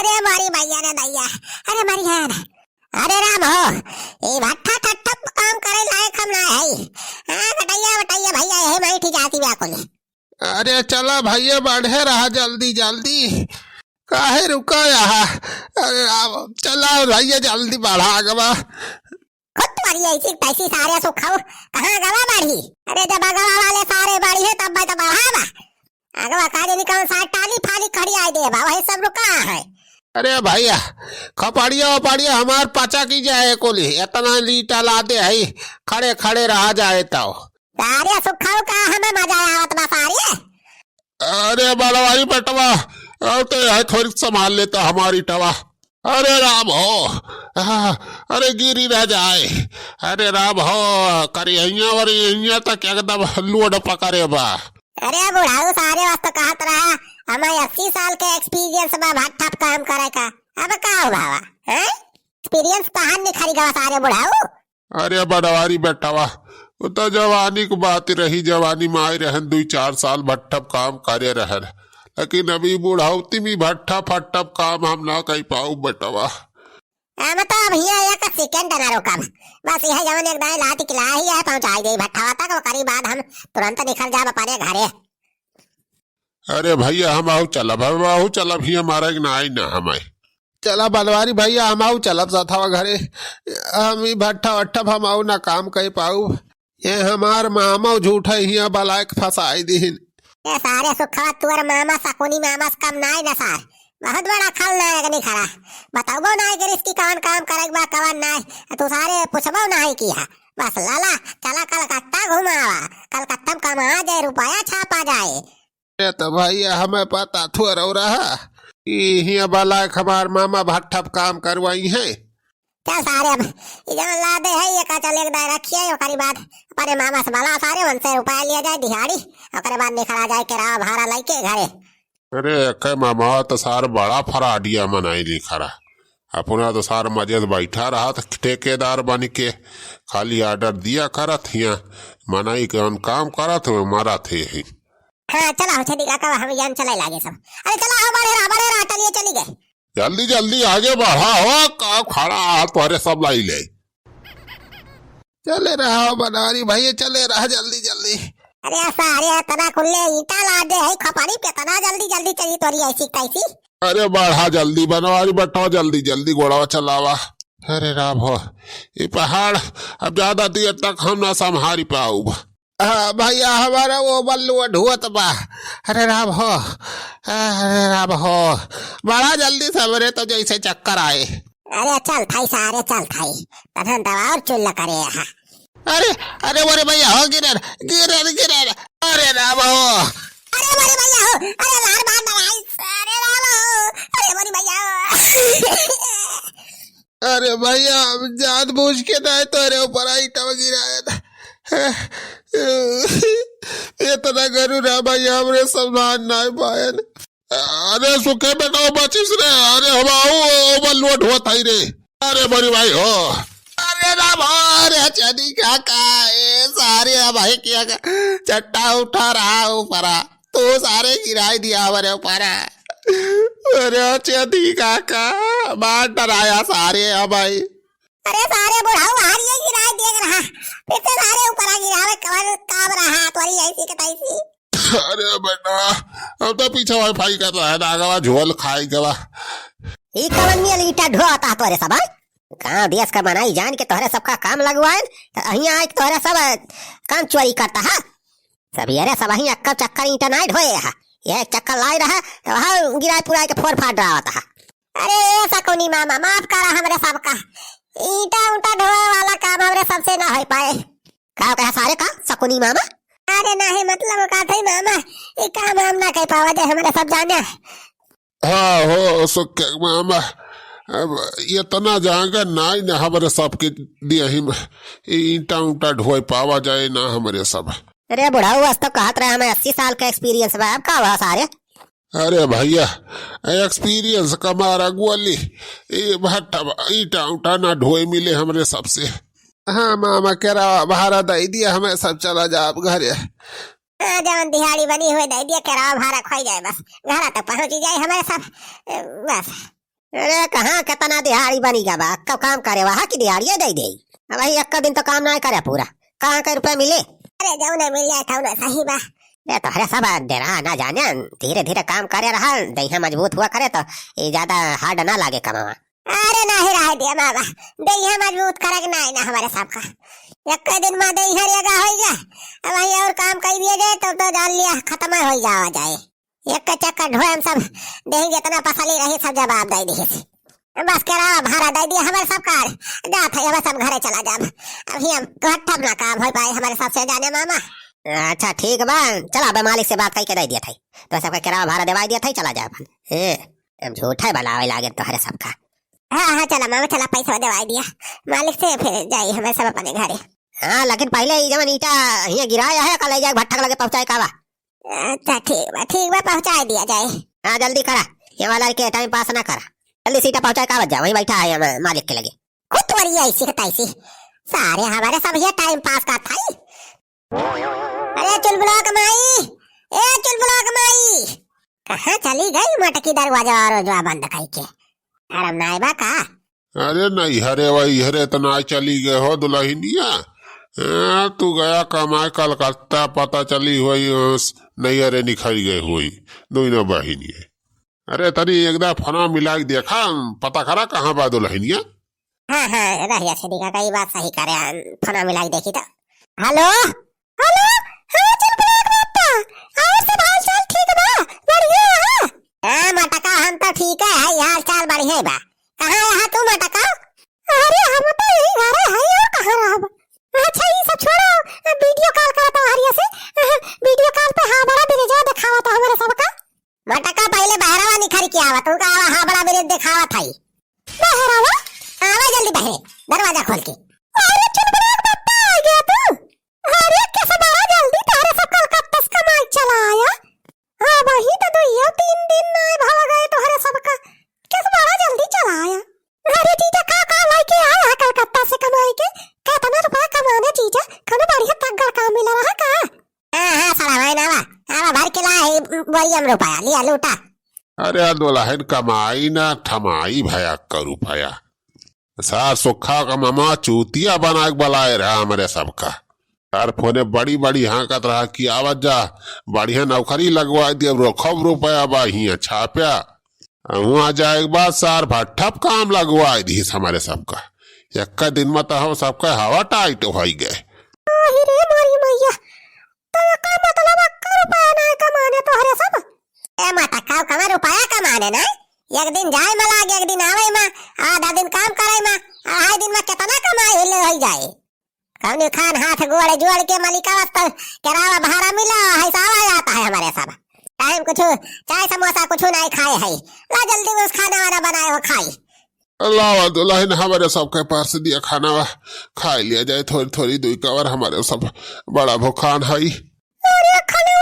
अरे मारी भैया ने दैया, अरे मारी यार, अरे राम हो, ये भट्ठा ठट्ठा काम करे लायक हम ना है। हां कटैया बटैया भैया यही बैठी जाती व्याकुल। अरे चला भैया बढ़े रहा जल्दी जल्दी, काहे रुका यहाँ। अरे चला भैया जल्दी बढ़ा गवा। खुद तुम्हारी ऐसी तैसी सारे सुखाओ कहाँ गवा बाढ़ी। अरे जब अगवा वाले सारे बाढ़ी है तब तो बढ़ावा। अगवा काजे निकल सा टाली फाली खड़ी आई दे बाबा ये सब रुका है। अरे भैया खपड़िया वपड़िया हमार पचा की जाए कोली, इतना लीटा ला दे है खड़े खड़े रहा जाए तो सारे सुखाओ का हमें मजा आवत बा सारे। अरे बड़वाई बेटवा तो यह थोड़ी संभाल लेता हमारी टवा। अरे राम हो, अरे गिरी रह जाए। अरे राम हो करिया और यहाँ तक एकदम लोड पकड़े बा। अरे बुढ़ाऊ सारे वास्ते कहत रहा हमें 80 साल के एक्सपीरियंस में भट्ठा काम करे का। अब का हो बाबा हैं एक्सपीरियंस कहां निखरी गवा सारे बुढ़ाऊ। अरे बड़वारी बेटवा वो तो जवानी की बात रही, जवानी में आए रहन 2-4 साल भट्ठा काम करे रहन, लेकिन अभी बुढ़ावती में भट्ठा फट्ठा काम हम ना कर पाऊ बेटवा। हम तो अब हिया एक सेकंड ना रोका, बस यह जवन एक दाई लाती किला ही है पहुंचाई दे भट्ठा तक, करी बाद हम तुरंत निकल जा अपने घरे। अरे भैया हम आओ चलब, हम आओ चलब, ही हमारा ना आई ना हमें चला बनवारी भैया हम आओ चलब साथवा घरे। हम भट्ठा वट्ठा हम आओ ना काम कर पाऊ, ये हमार मामा झूठा ही बलायक फंसाई दीन। ये सारे सुखवा तुअर मामा सकुनी मामा से कम नाई ना सार, बहुत बड़ा खल नायक नहीं खड़ा। बताओ नाई के इसकी कौन काम करेगा बा कवन नाई, तू सारे पूछबो नाई किया। बस लाला चला कलकत्ता घुमावा, कलकत्ता में कमा जाए रुपया छापा जाए। तो भैया हमें पता थोड़ा हो रहा कि बलायक हमार मामा भट्ठा काम करवाई है। चल सारे अब इधर ला दे है ये का चले एक दायरा रखिए, ओकरी बाद अपने मामा से बला सारे उनसे रुपया लिया जाए दिहाड़ी, ओकरे बाद निकला जाए किराया भाड़ा लेके घरे। अरे के मामा तो सार बड़ा फराडिया मनाई ली खरा, अपना तो सार मजे बैठा रहा था ठेकेदार बन के, खाली ऑर्डर दिया करत हिया मनाई के काम करत मारा थे ही। हाँ चला हो छदी काका हम जान चले लागे सब। अरे चला हो बड़े रहा चलिए चली गए। जल्दी जल्दी आगे बढ़ा हो, का खड़ा तुम्हारे सब लाई ले। चले रहा बनारी भैया चले रहा जल्दी जल्दी। अरे सारे तना खुले ईटा ला दे है खपाड़ी पे तना जल्दी जल्दी चली तोरी ऐसी कैसी। अरे बढ़ा जल्दी बनवारी बैठो जल्दी जल्दी घोड़ा चलावा। अरे राम हो ये पहाड़ अब ज्यादा देर तक हम ना संभारी पाऊ। भैया हमारा वो बल्लू ढुअत बा। अरे राम हो, अरे राम हो बड़ा जल्दी सवरे तो जैसे चक्कर आए। अरे चल थाई सारे चल थाई तहन दवा और चुल्ला करे यहाँ। अरे अरे बोरे भैया हो गिरर गिरर गिरर। अरे राम हो, अरे बोरे भैया हो, अरे लार बार दवाई। अरे राम हो, अरे बोरे भैया हो। अरे भैया जानबूझ के ना तोरे ऊपर आई टव गिराया था। इतना करूँ ना भैया हमरे सम्मान ना पायन। अरे सुखे बेटा बचिस रे, अरे हम आओ बल्लू ढोत आई रे। अरे बड़ी भाई हो, अरे राम अरे चनी काका ए सारे भाई किया चट्टा उठा रहा ऊपर, तो सारे गिराई दिया हमारे ऊपर। अरे चनी काका मार डराया सारे भाई। अरे सारे बुढ़ाऊ हार ये गिराए देख रहा, फिर से सारे ऊपर गिरावे कवर काम रहा तोरी ऐसी के तैसी। अरे बेटा अब तो पीछे वाईफाई कर रहा है नागवा झोल खाई गवा। ई कवन में ईटा ढोता तोरे सब कहां देश का बनाई जान के तोहरे सबका काम लगवाए, तो अहिया आके तोहरे सब काम चोरी करता है सब। अरे सब अहिया अक्का चक्कर ईटा नहीं ढोए है, ये चक्कर लाई रहा तो वहां गिराए पुराए के फोड़ फाड़ रहा होता है। अरे सकुनी मामा माफ करा हमरे सबका, ईटा उटा ढोए वाला काम हमरे सबसे ना हो पाए। का कहा सारे का सकुनी मामा? अरे नहीं मतलब का थे मामा ये काम हम ना कर पावा दे हमारे सब जाने। हाँ हो सुख मामा अब ये तना जाएगा ना ही ना हमारे सब के दिया ही ईटा उटा ढोए पावा जाए ना हमारे सब। अरे बुढ़ाऊ आज तो कहत रहे हमें 80 साल का एक्सपीरियंस बा, अब का हुआ सारे? अरे भैया एक्सपीरियंस कमारा गोली भट्टा ईटा उटा ना ढोए मिले हमरे सबसे। हाँ मामा कह रहा भाड़ा दे दिया हमें सब चला जा अब घर। जवन दिहाड़ी बनी हुई दे दिया किराया भाड़ा खोई जाए, बस घर तक पहुंच जाए हमारे सब बस। अरे कहाँ कितना दिहाड़ी बनी गा बा, कब काम करे वहाँ की दिहाड़ियाँ दे दे। अब वही एक दिन तो काम ना करे पूरा, कहाँ के रुपए मिले। अरे जाऊ ना मिल जाए था सही बा। ये तो हरे सब डेरा ना जाने, धीरे धीरे काम करे रहा, दहिया मजबूत हुआ करे तो ये ज्यादा हार्ड ना लागे कमावा। अरे ना ही रह दिया बाबा, दहिया मजबूत करे ना है ना हमारे सबका, एक दिन में दहिया रेगा हो जाए, अब वही और काम कर दिया जाए तो जान लिया खत्म हो जावा जाए। एक चक्कर ढोए हम सब देही जितना पसली रही सब जवाब दे दिए, बस करा भाड़ा दे दिया हमारे सब कार जा था, अब सब घरे चला जा, अभी हम घट्टा ना काम हो पाए हमारे सबसे जाने मामा। अच्छा ठीक बा, चला बे मालिक से बात करके दे दिया था, तो सबका किराया भाड़ा देवा दिया था, चला जा अपन। हम झूठा बनावे लागे तो हरे सबका। हाँ हाँ चला मामा चला, पैसा देवा दिया मालिक से, फिर जाइए हमें सब अपने घरे। हाँ लेकिन पहले ये जवन ईटा यहाँ गिराया है कल जाए भट्ठा लगे पहुँचाए का बा। अच्छा ठीक बा पहुँचा दिया जाए। हाँ जल्दी करा, ये वाला के टाइम पास ना करा, जल्दी सीटा पहुँचाए का बजा, वही बैठा है मालिक के लगे। खुद वाली ऐसी कताईसी सारे हमारे सब ये टाइम पास का था। अरे चुलबुला कमाई, ए चुलबुला कमाई कहाँ चली गई, मटकी दरवाजा और जो बंद करके आराम नाइबा का। अरे नहीं हरे वही हरे तना चली गए हो दुल्हनिया, तू गया कमाए कलकत्ता, पता चली हुई नहीं अरे निखर गई हुई दोनों बहिनी। अरे तनी एकदा फना मिला देखा, पता करा कहाँ बा दुल्हनिया। हाँ रहिया से दिखा, कई बात सही करे, फना मिला देखी तो। हेलो हेलो, हाँ चुलबुला बेटा, और सब हाल चाल ठीक बा, बढ़िया है। हाँ मटका हम तो ठीक है, हाल चाल बढ़िया बा। कहाँ है तू मटका? अरे हम तो यही घरे है, और कहाँ रहब। अच्छा ये सब छोड़ो, वीडियो कॉल करता हरिया से, वीडियो कॉल पे हाँ बड़ा बिरजा दिखावा तो हमारे सबका। मटका पहले बहरावा निखर के आवा, तू का हाँ बड़ा बिरज दिखावा था ही। बहरावा आवा जल्दी बहरे, दरवाजा खोल के। अरे चुलबुला बेटा आ गया तू, अरे कैसे बड़ा जल्दी तारे सब कलकत्ता से कमाई चला आया। हाँ वही तो 2-3 दिन ना भाग गए तो हरे सबका, कैसे बड़ा जल्दी चला आया। अरे जीजा का लेके आया कलकत्ता से कमाई के, कितना रुपया कमाने जीजा, कौन बढ़िया तगड़ा काम मिला रहा का। हाँ सारा भाई नावा आवा भर के लाए बोरियम रुपया लिया लूटा। अरे दुल्हन कमाई ना थमाई भया करू भया, सार सुखा का मामा चूतिया बना के बुलाए रहा हमारे सबका। सार फोने बड़ी बड़ी हाँकत रहा कि आवाज जा बढ़िया नौकरी लगवा दिया, रोखब रुपया बाहिया छाप्या, वहाँ जाए के बाद सार भट्ठप काम लगवा दी हमारे सबका। एक दिन में तो हम सबका हवा टाइट हो गए। रुपया कमाने ना, एक दिन जाए मलाग, एक दिन आवे मा, आधा दिन काम करे मा, आधा दिन में कितना कमाई हो जाए। कौन खान हाथ गोड़े जोड़ के मलिका वस्त किराया भाड़ा मिला है, सावा जाता है हमारे सब। टाइम कुछ चाय समोसा कुछ नहीं खाए है, ला जल्दी उस खाना वाना बनाए हो खाई। अल्लाह दुल्हन हमारे सबके पास दिया खाना खा लिया जाए, थोड़ी थोड़ी दुई कवर, हमारे सब बड़ा भूखान है। अरे खाने